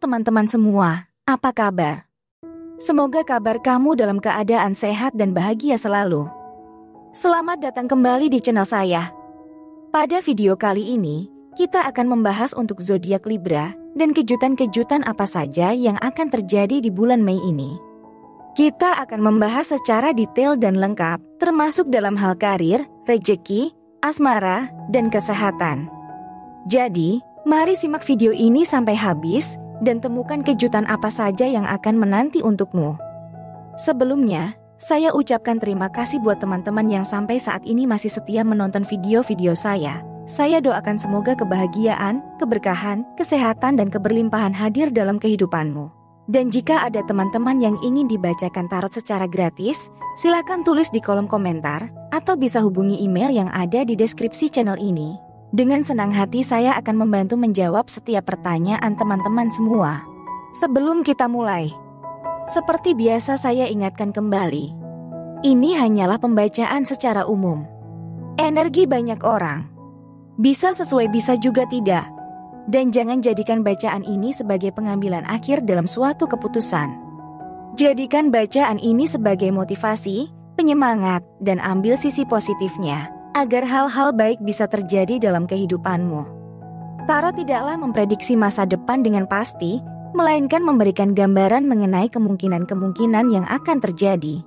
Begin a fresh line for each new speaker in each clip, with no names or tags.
teman-teman semua, apa kabar? Semoga kabar kamu dalam keadaan sehat dan bahagia selalu. Selamat datang kembali di channel saya. Pada video kali ini, kita akan membahas untuk zodiak Libra dan kejutan-kejutan apa saja yang akan terjadi di bulan Mei ini. Kita akan membahas secara detail dan lengkap, termasuk dalam hal karir, rezeki, asmara, dan kesehatan. Jadi, mari simak video ini sampai habis dan temukan kejutan apa saja yang akan menanti untukmu. Sebelumnya, saya ucapkan terima kasih buat teman-teman yang sampai saat ini masih setia menonton video-video saya. Saya doakan semoga kebahagiaan, keberkahan, kesehatan, dan keberlimpahan hadir dalam kehidupanmu. Dan jika ada teman-teman yang ingin dibacakan tarot secara gratis, silakan tulis di kolom komentar atau bisa hubungi email yang ada di deskripsi channel ini. Dengan senang hati saya akan membantu menjawab setiap pertanyaan teman-teman semua. Sebelum kita mulai, seperti biasa saya ingatkan kembali, ini hanyalah pembacaan secara umum. Energi banyak orang, bisa sesuai bisa juga tidak. Dan jangan jadikan bacaan ini sebagai pengambilan akhir dalam suatu keputusan. Jadikan bacaan ini sebagai motivasi, penyemangat, dan ambil sisi positifnya, agar hal-hal baik bisa terjadi dalam kehidupanmu. Tarot tidaklah memprediksi masa depan dengan pasti, melainkan memberikan gambaran mengenai kemungkinan-kemungkinan yang akan terjadi.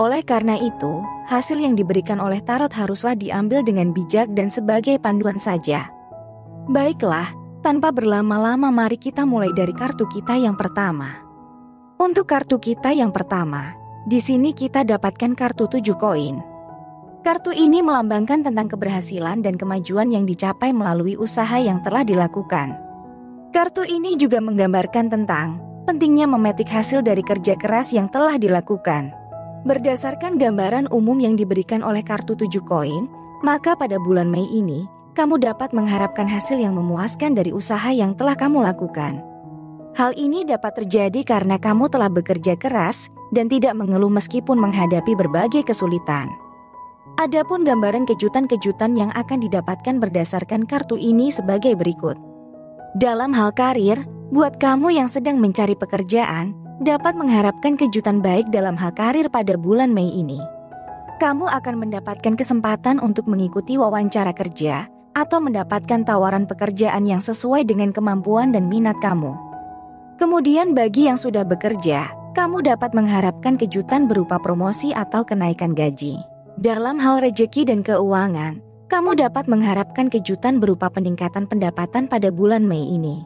Oleh karena itu, hasil yang diberikan oleh tarot haruslah diambil dengan bijak dan sebagai panduan saja. Baiklah, tanpa berlama-lama mari kita mulai dari kartu kita yang pertama. Untuk kartu kita yang pertama, di sini kita dapatkan kartu 7 koin. Kartu ini melambangkan tentang keberhasilan dan kemajuan yang dicapai melalui usaha yang telah dilakukan. Kartu ini juga menggambarkan tentang pentingnya memetik hasil dari kerja keras yang telah dilakukan. Berdasarkan gambaran umum yang diberikan oleh kartu 7 koin, maka pada bulan Mei ini, kamu dapat mengharapkan hasil yang memuaskan dari usaha yang telah kamu lakukan. Hal ini dapat terjadi karena kamu telah bekerja keras dan tidak mengeluh meskipun menghadapi berbagai kesulitan. Adapun gambaran kejutan-kejutan yang akan didapatkan berdasarkan kartu ini sebagai berikut. Dalam hal karir, buat kamu yang sedang mencari pekerjaan, dapat mengharapkan kejutan baik dalam hal karir pada bulan Mei ini. Kamu akan mendapatkan kesempatan untuk mengikuti wawancara kerja atau mendapatkan tawaran pekerjaan yang sesuai dengan kemampuan dan minat kamu. Kemudian bagi yang sudah bekerja, kamu dapat mengharapkan kejutan berupa promosi atau kenaikan gaji. Dalam hal rezeki dan keuangan, kamu dapat mengharapkan kejutan berupa peningkatan pendapatan pada bulan Mei ini.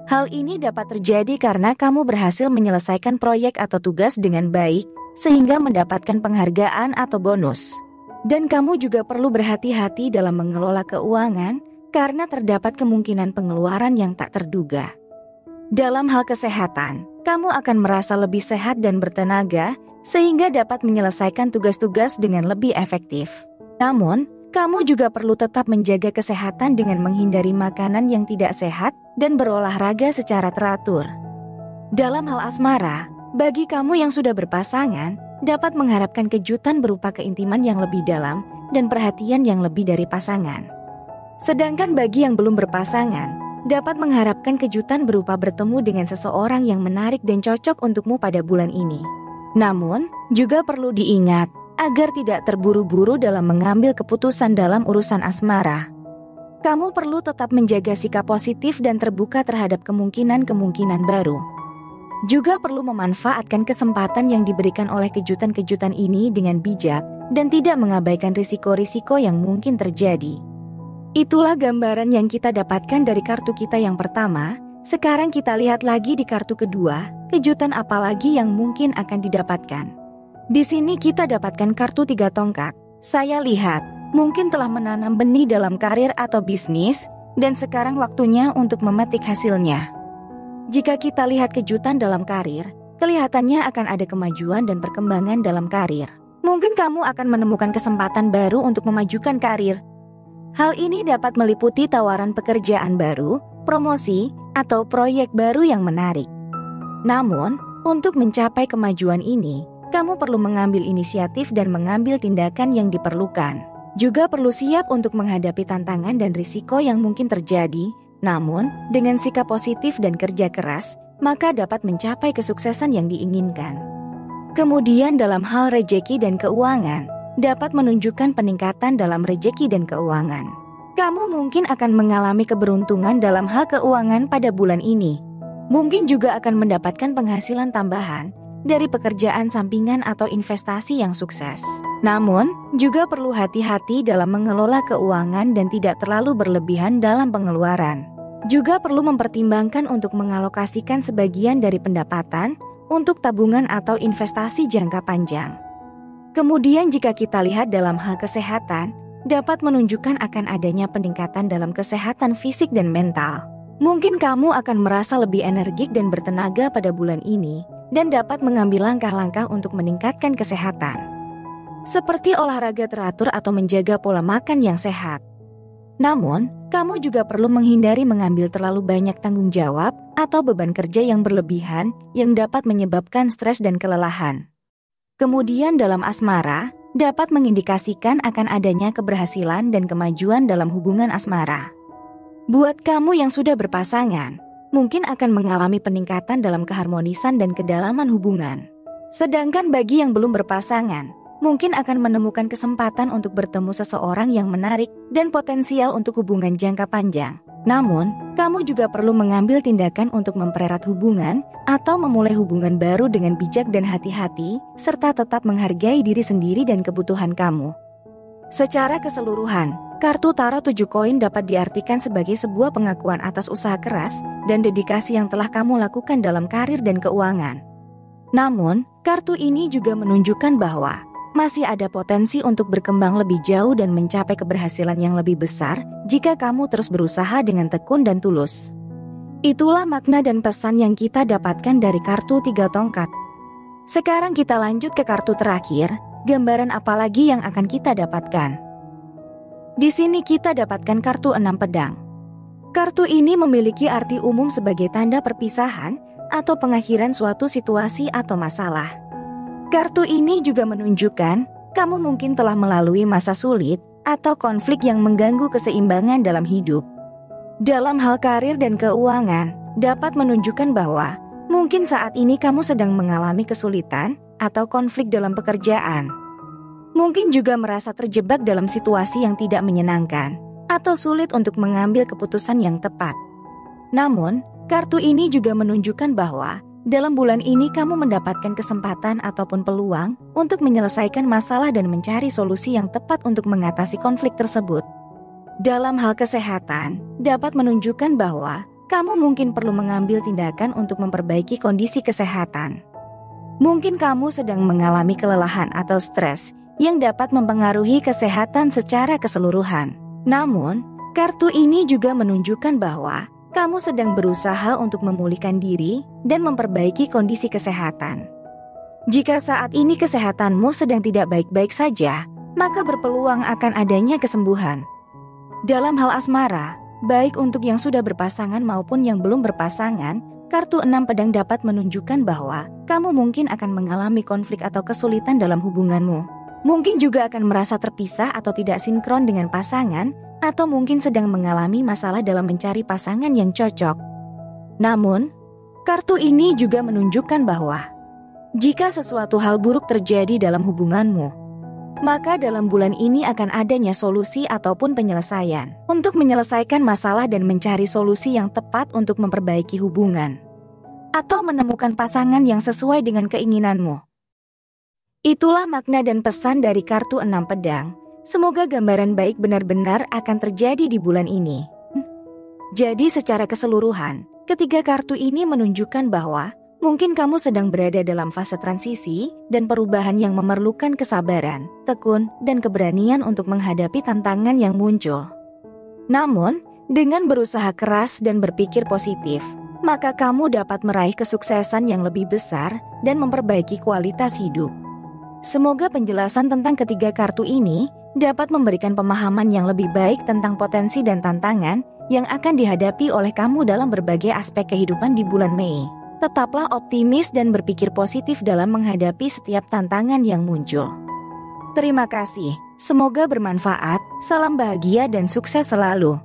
Hal ini dapat terjadi karena kamu berhasil menyelesaikan proyek atau tugas dengan baik, sehingga mendapatkan penghargaan atau bonus. Dan kamu juga perlu berhati-hati dalam mengelola keuangan, karena terdapat kemungkinan pengeluaran yang tak terduga. Dalam hal kesehatan, kamu akan merasa lebih sehat dan bertenaga, sehingga dapat menyelesaikan tugas-tugas dengan lebih efektif. Namun, kamu juga perlu tetap menjaga kesehatan dengan menghindari makanan yang tidak sehat dan berolahraga secara teratur. Dalam hal asmara, bagi kamu yang sudah berpasangan, dapat mengharapkan kejutan berupa keintiman yang lebih dalam dan perhatian yang lebih dari pasangan. Sedangkan bagi yang belum berpasangan, dapat mengharapkan kejutan berupa bertemu dengan seseorang yang menarik dan cocok untukmu pada bulan ini. Namun, juga perlu diingat agar tidak terburu-buru dalam mengambil keputusan dalam urusan asmara. Kamu perlu tetap menjaga sikap positif dan terbuka terhadap kemungkinan-kemungkinan baru. Juga perlu memanfaatkan kesempatan yang diberikan oleh kejutan-kejutan ini dengan bijak dan tidak mengabaikan risiko-risiko yang mungkin terjadi. Itulah gambaran yang kita dapatkan dari kartu kita yang pertama. Sekarang kita lihat lagi di kartu kedua, kejutan apa lagi yang mungkin akan didapatkan. Di sini kita dapatkan kartu 3 tongkat. Saya lihat, mungkin telah menanam benih dalam karir atau bisnis, dan sekarang waktunya untuk memetik hasilnya. Jika kita lihat kejutan dalam karir, kelihatannya akan ada kemajuan dan perkembangan dalam karir. Mungkin kamu akan menemukan kesempatan baru untuk memajukan karir. Hal ini dapat meliputi tawaran pekerjaan baru, promosi, atau proyek baru yang menarik. Namun, untuk mencapai kemajuan ini, kamu perlu mengambil inisiatif dan mengambil tindakan yang diperlukan. Juga perlu siap untuk menghadapi tantangan dan risiko yang mungkin terjadi, Namun, dengan sikap positif dan kerja keras, maka dapat mencapai kesuksesan yang diinginkan. Kemudian dalam hal rejeki dan keuangan, dapat menunjukkan peningkatan dalam rejeki dan keuangan. Kamu mungkin akan mengalami keberuntungan dalam hal keuangan pada bulan ini. Mungkin juga akan mendapatkan penghasilan tambahan dari pekerjaan sampingan atau investasi yang sukses. Namun, juga perlu hati-hati dalam mengelola keuangan dan tidak terlalu berlebihan dalam pengeluaran. Juga perlu mempertimbangkan untuk mengalokasikan sebagian dari pendapatan untuk tabungan atau investasi jangka panjang. Kemudian jika kita lihat dalam hal kesehatan, dapat menunjukkan akan adanya peningkatan dalam kesehatan fisik dan mental. Mungkin kamu akan merasa lebih energik dan bertenaga pada bulan ini, dan dapat mengambil langkah-langkah untuk meningkatkan kesehatan. Seperti olahraga teratur atau menjaga pola makan yang sehat. Namun, kamu juga perlu menghindari mengambil terlalu banyak tanggung jawab atau beban kerja yang berlebihan yang dapat menyebabkan stres dan kelelahan. Kemudian dalam asmara, dapat mengindikasikan akan adanya keberhasilan dan kemajuan dalam hubungan asmara. Buat kamu yang sudah berpasangan, mungkin akan mengalami peningkatan dalam keharmonisan dan kedalaman hubungan. Sedangkan bagi yang belum berpasangan, mungkin akan menemukan kesempatan untuk bertemu seseorang yang menarik dan potensial untuk hubungan jangka panjang. Namun, kamu juga perlu mengambil tindakan untuk mempererat hubungan atau memulai hubungan baru dengan bijak dan hati-hati, serta tetap menghargai diri sendiri dan kebutuhan kamu. Secara keseluruhan, kartu tarot 7 koin dapat diartikan sebagai sebuah pengakuan atas usaha keras dan dedikasi yang telah kamu lakukan dalam karir dan keuangan. Namun, kartu ini juga menunjukkan bahwa masih ada potensi untuk berkembang lebih jauh dan mencapai keberhasilan yang lebih besar jika kamu terus berusaha dengan tekun dan tulus. Itulah makna dan pesan yang kita dapatkan dari kartu 3 tongkat. Sekarang kita lanjut ke kartu terakhir, gambaran apa lagi yang akan kita dapatkan. Di sini kita dapatkan kartu 6 pedang. Kartu ini memiliki arti umum sebagai tanda perpisahan atau pengakhiran suatu situasi atau masalah. Kartu ini juga menunjukkan kamu mungkin telah melalui masa sulit atau konflik yang mengganggu keseimbangan dalam hidup. Dalam hal karir dan keuangan, dapat menunjukkan bahwa mungkin saat ini kamu sedang mengalami kesulitan atau konflik dalam pekerjaan. Mungkin juga merasa terjebak dalam situasi yang tidak menyenangkan atau sulit untuk mengambil keputusan yang tepat. Namun, kartu ini juga menunjukkan bahwa dalam bulan ini kamu mendapatkan kesempatan ataupun peluang untuk menyelesaikan masalah dan mencari solusi yang tepat untuk mengatasi konflik tersebut. Dalam hal kesehatan, dapat menunjukkan bahwa kamu mungkin perlu mengambil tindakan untuk memperbaiki kondisi kesehatan. Mungkin kamu sedang mengalami kelelahan atau stres yang dapat mempengaruhi kesehatan secara keseluruhan. Namun, kartu ini juga menunjukkan bahwa kamu sedang berusaha untuk memulihkan diri dan memperbaiki kondisi kesehatan. Jika saat ini kesehatanmu sedang tidak baik-baik saja, maka berpeluang akan adanya kesembuhan. Dalam hal asmara, baik untuk yang sudah berpasangan maupun yang belum berpasangan, kartu 6 pedang dapat menunjukkan bahwa kamu mungkin akan mengalami konflik atau kesulitan dalam hubunganmu. Mungkin juga akan merasa terpisah atau tidak sinkron dengan pasangan, atau mungkin sedang mengalami masalah dalam mencari pasangan yang cocok. Namun, kartu ini juga menunjukkan bahwa jika sesuatu hal buruk terjadi dalam hubunganmu, maka dalam bulan ini akan adanya solusi ataupun penyelesaian untuk menyelesaikan masalah dan mencari solusi yang tepat untuk memperbaiki hubungan atau menemukan pasangan yang sesuai dengan keinginanmu. Itulah makna dan pesan dari kartu 6 pedang. Semoga gambaran baik benar-benar akan terjadi di bulan ini. Jadi secara keseluruhan, ketiga kartu ini menunjukkan bahwa mungkin kamu sedang berada dalam fase transisi dan perubahan yang memerlukan kesabaran, tekun, dan keberanian untuk menghadapi tantangan yang muncul. Namun, dengan berusaha keras dan berpikir positif, maka kamu dapat meraih kesuksesan yang lebih besar dan memperbaiki kualitas hidup. Semoga penjelasan tentang ketiga kartu ini dapat memberikan pemahaman yang lebih baik tentang potensi dan tantangan yang akan dihadapi oleh kamu dalam berbagai aspek kehidupan di bulan Mei. Tetaplah optimis dan berpikir positif dalam menghadapi setiap tantangan yang muncul. Terima kasih, semoga bermanfaat, salam bahagia dan sukses selalu.